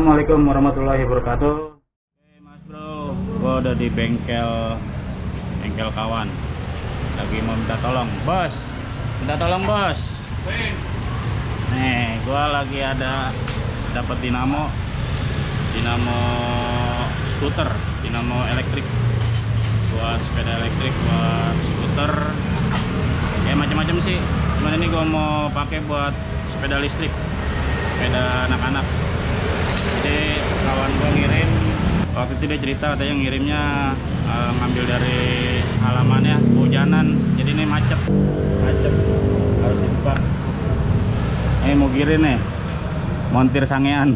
Assalamualaikum warahmatullahi wabarakatuh. Oke mas bro, gua udah di bengkel kawan. Lagi mau minta tolong bos. Nih gua lagi dapat dinamo skuter, dinamo elektrik buat sepeda elektrik, buat skuter ya macam-macam sih. Cuman ini gua mau pakai buat sepeda listrik, sepeda anak-anak. Jadi kawan gua ngirim, waktu itu dia cerita katanya ngirimnya ngambil dari halamannya, hujanan, jadi ini macet harus dibuka. Ini mau giring nih, montir sangean.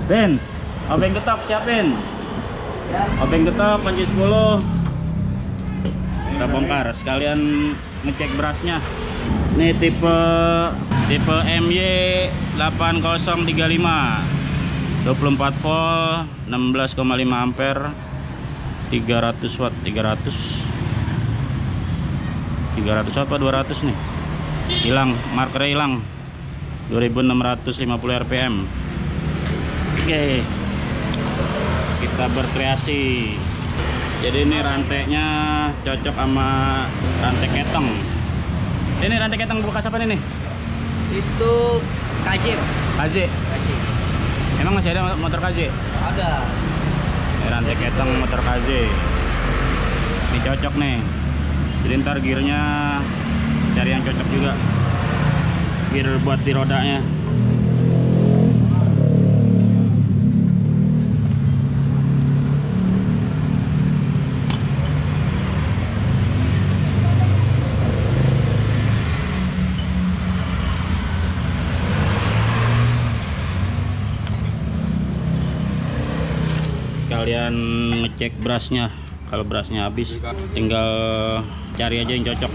Ben, obeng getok siapin. Obeng getok kunci 10. Kita bongkar sekalian ngecek berasnya. Ini tipe MY8035 24 volt 16,5 ampere 300 watt 300 apa 200 nih, hilang markernya, hilang 2650 rpm. Oke, kita berkreasi. Jadi ini rantainya cocok sama rantai keteng. Ini rantai keteng bekas apa ini? Itu KJ. Emang masih ada motor KJ? Ada. Ini rantai keteng motor KJ. Ini cocok nih. Jadi ntar gearnya cari yang cocok juga. Gear buat di rodanya. Kalian ngecek berasnya, kalau berasnya habis tinggal cari aja yang cocok.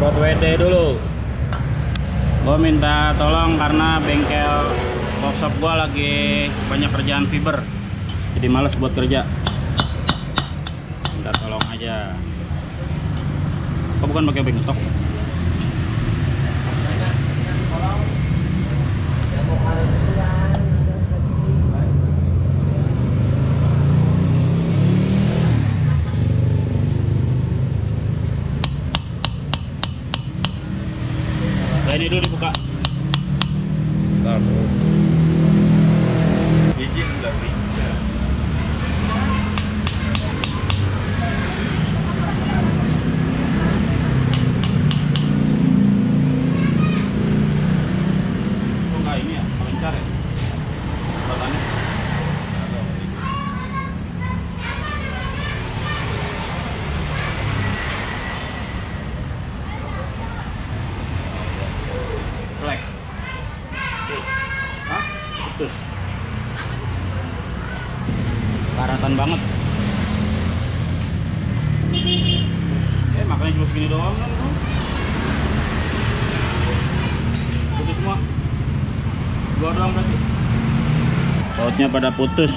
Buat WD dulu, gue minta tolong karena bengkel workshop gue lagi banyak kerjaan fiber, jadi males buat kerja. Minta tolong aja. Kok bukan pakai obeng getok? Ini dulu dibuka. Biji 11.000. Enggak ini ya, lancar ya. Batannya. Black. Hah? Putus. Karatan banget. Makanya cuma segini doang kan. Putus semua. Dua doang berarti. Bautnya pada putus.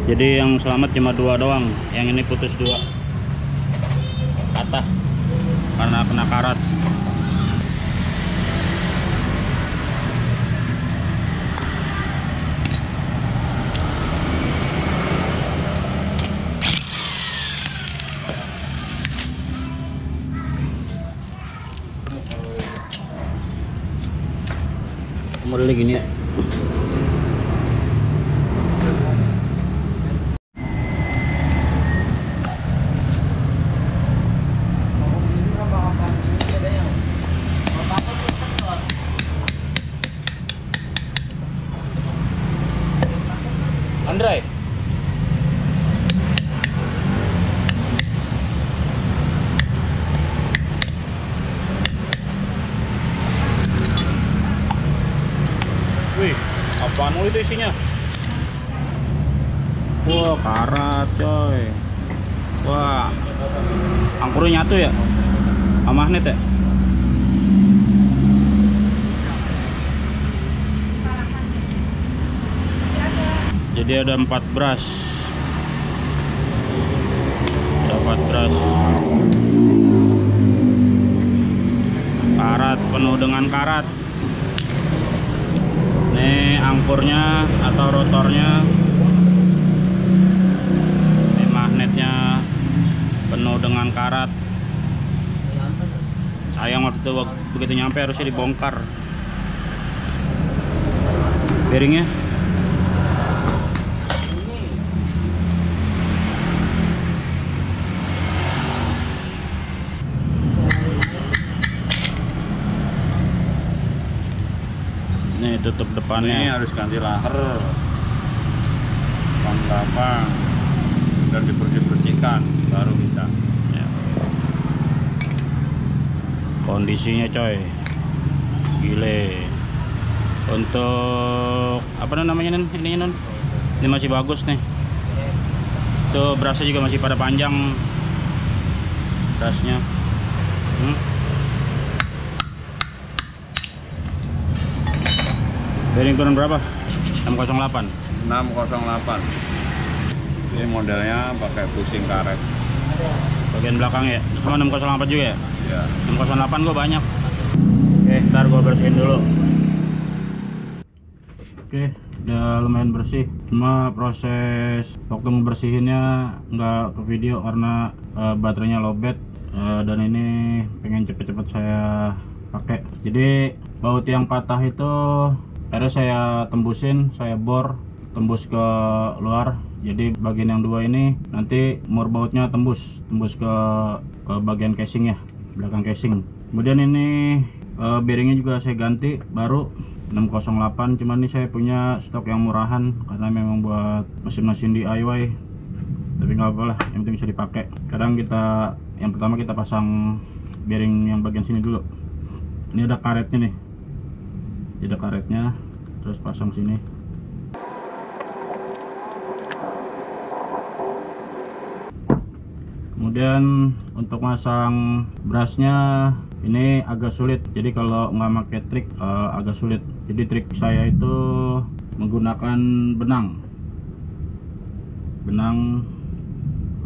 Jadi yang selamat cuma dua doang. Yang ini putus dua. Patah karena kena karat. Modelnya gini ya. Android. Wih, apaan mulu itu isinya? Wah, karat coy. Wah, angkurnya nyatu ya? Sama magnet ya? Jadi ada 4 brush. Ada 4 brush. Karat. penuh dengan karat. Ini angkurnya atau rotornya, ini magnetnya penuh dengan karat. Sayang waktu itu begitu nyampe harusnya dibongkar bearingnya. Ini tutup depannya. Ini harus ganti laher belakang dan dibersih-bersihkan baru bisa. Ya. Kondisinya coy, gile. Untuk apa namanya Nun? Ininya Nun? Ini masih bagus nih. Tuh berasnya juga masih pada panjang berasnya. Bearing turun berapa? 608. 608. Ini modelnya pakai pusing karet. Bagian belakang ya? Sama 608 juga ya? Ya. 608 gua banyak. Oke, ntar gua bersihin dulu. Oke, udah lumayan bersih. Cuma proses waktu ngebersihinnya nggak ke video karena baterainya lowbat, dan ini pengen cepet-cepet saya pakai. Jadi baut yang patah itu akhirnya saya tembusin, saya bor tembus ke luar. Jadi bagian yang dua ini nanti mur bautnya tembus ke bagian casingnya, belakang casing. Kemudian ini bearingnya juga saya ganti baru 608. Cuman ini saya punya stok yang murahan karena memang buat mesin-mesin DIY, tapi nggak apa-apa lah, yang penting bisa dipakai. Kadang yang pertama kita pasang bearing yang bagian sini dulu. Ini ada karetnya nih, ada karetnya, terus pasang sini. Kemudian untuk masang brasnya ini agak sulit, jadi kalau nggak pakai trik agak sulit. Jadi trik saya itu menggunakan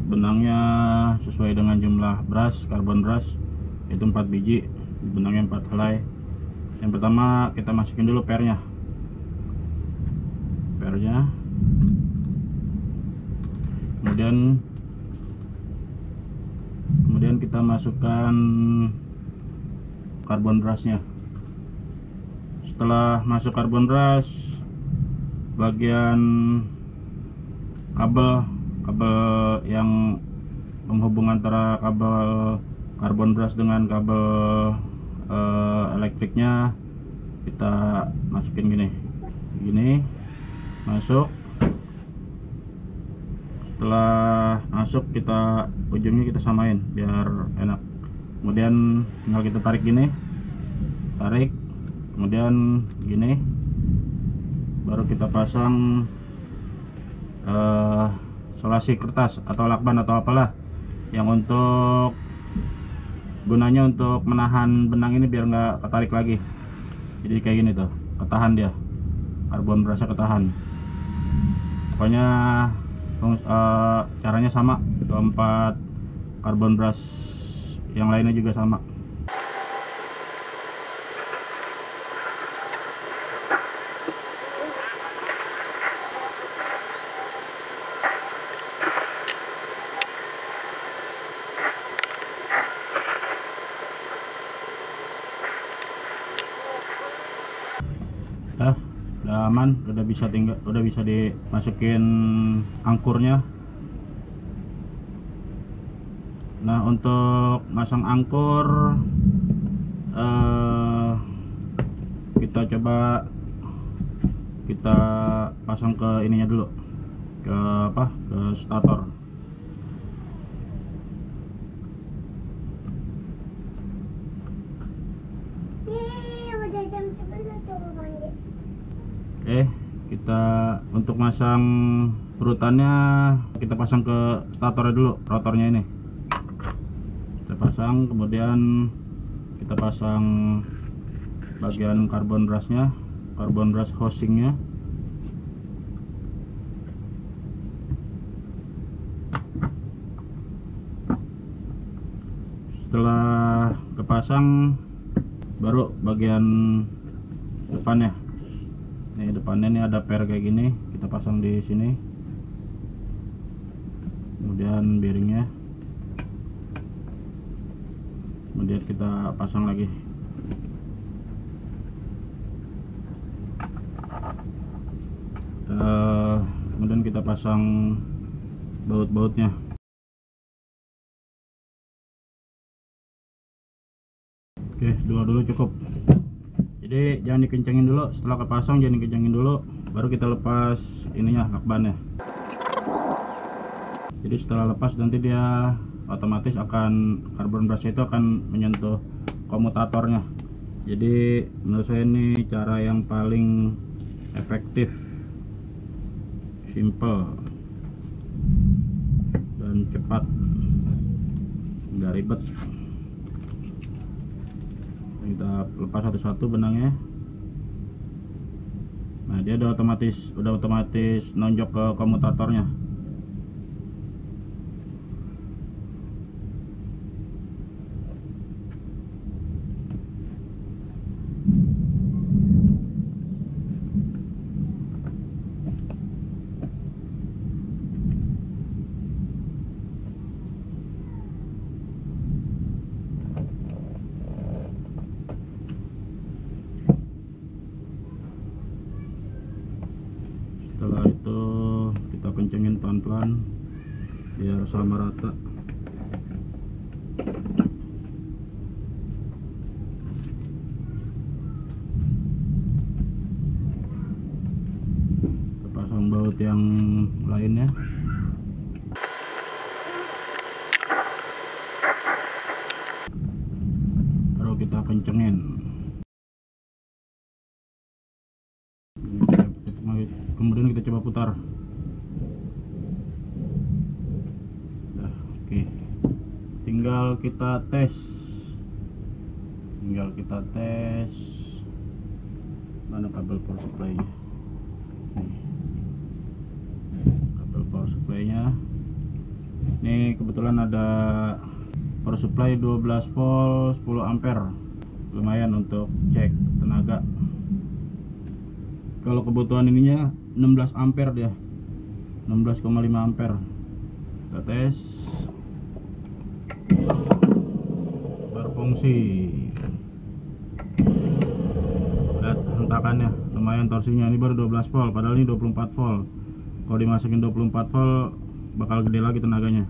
benangnya sesuai dengan jumlah brush, carbon brush, itu 4 biji, benangnya 4 helai. Yang pertama kita masukin dulu pernya, kemudian kita masukkan carbon brushnya. Setelah masuk carbon brush, bagian kabel yang penghubung antara kabel carbon brush dengan kabel elektriknya kita masukin gini, masuk. Setelah masuk, kita ujungnya kita samain biar enak. Kemudian tinggal kita tarik, kemudian gini, baru kita pasang solasi kertas atau lakban atau apalah yang untuk gunanya untuk menahan benang ini biar nggak ketarik lagi. Jadi kayak gini tuh, ketahan dia, karbon brushnya ketahan. Pokoknya caranya sama, keempat karbon brush yang lainnya juga sama. Udah aman, udah bisa dimasukin angkurnya. Nah, untuk masang angkur kita pasang ke ininya dulu, ke stator. Kita untuk masang urutannya kita pasang ke statornya dulu, rotornya ini kita pasang. Kemudian kita pasang bagian carbon brushnya, carbon brush housingnya. Setelah kepasang, baru bagian depannya. Nih depannya nih ada per kayak gini, kita pasang di sini. Kemudian bearingnya, kemudian kita pasang lagi. Kemudian kita pasang baut-bautnya. Oke, dua dulu cukup. Jadi jangan dikencengin dulu, setelah kepasang jangan dikencengin dulu, baru kita lepas ininya, lakbannya. Jadi setelah lepas nanti dia otomatis akan, karbon brush itu akan menyentuh komutatornya. Jadi menurut saya ini cara yang paling efektif, simple dan cepat, nggak ribet. Kita lepas satu-satu benangnya. Nah, dia udah otomatis nonjok ke komutatornya. Setelah itu kita kencengin pelan-pelan biar sama rata. Kita pasang baut yang lainnya. Baru kita kencengin. Kemudian kita coba putar. Nah, oke. Tinggal kita tes. Mana kabel power supply-nya? Nih. Kabel power supply-nya. Ini kebetulan ada power supply 12 volt 10 ampere. Lumayan untuk cek tenaga. Kalau kebutuhan ininya 16 ampere dia, 16,5 ampere. Kita tes, berfungsi. Lihat hentakannya, lumayan torsinya. Ini baru 12 volt, padahal ini 24 volt. Kalau dimasukin 24 volt bakal gede lagi tenaganya.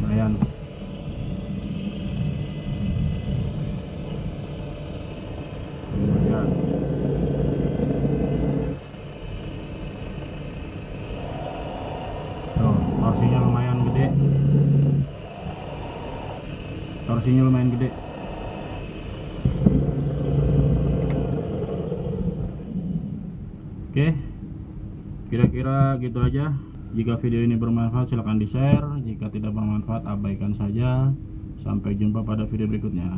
Lumayan. Torsinya lumayan gede. Oke, kira-kira gitu aja. Jika video ini bermanfaat silahkan di share, jika tidak bermanfaat abaikan saja. Sampai jumpa pada video berikutnya.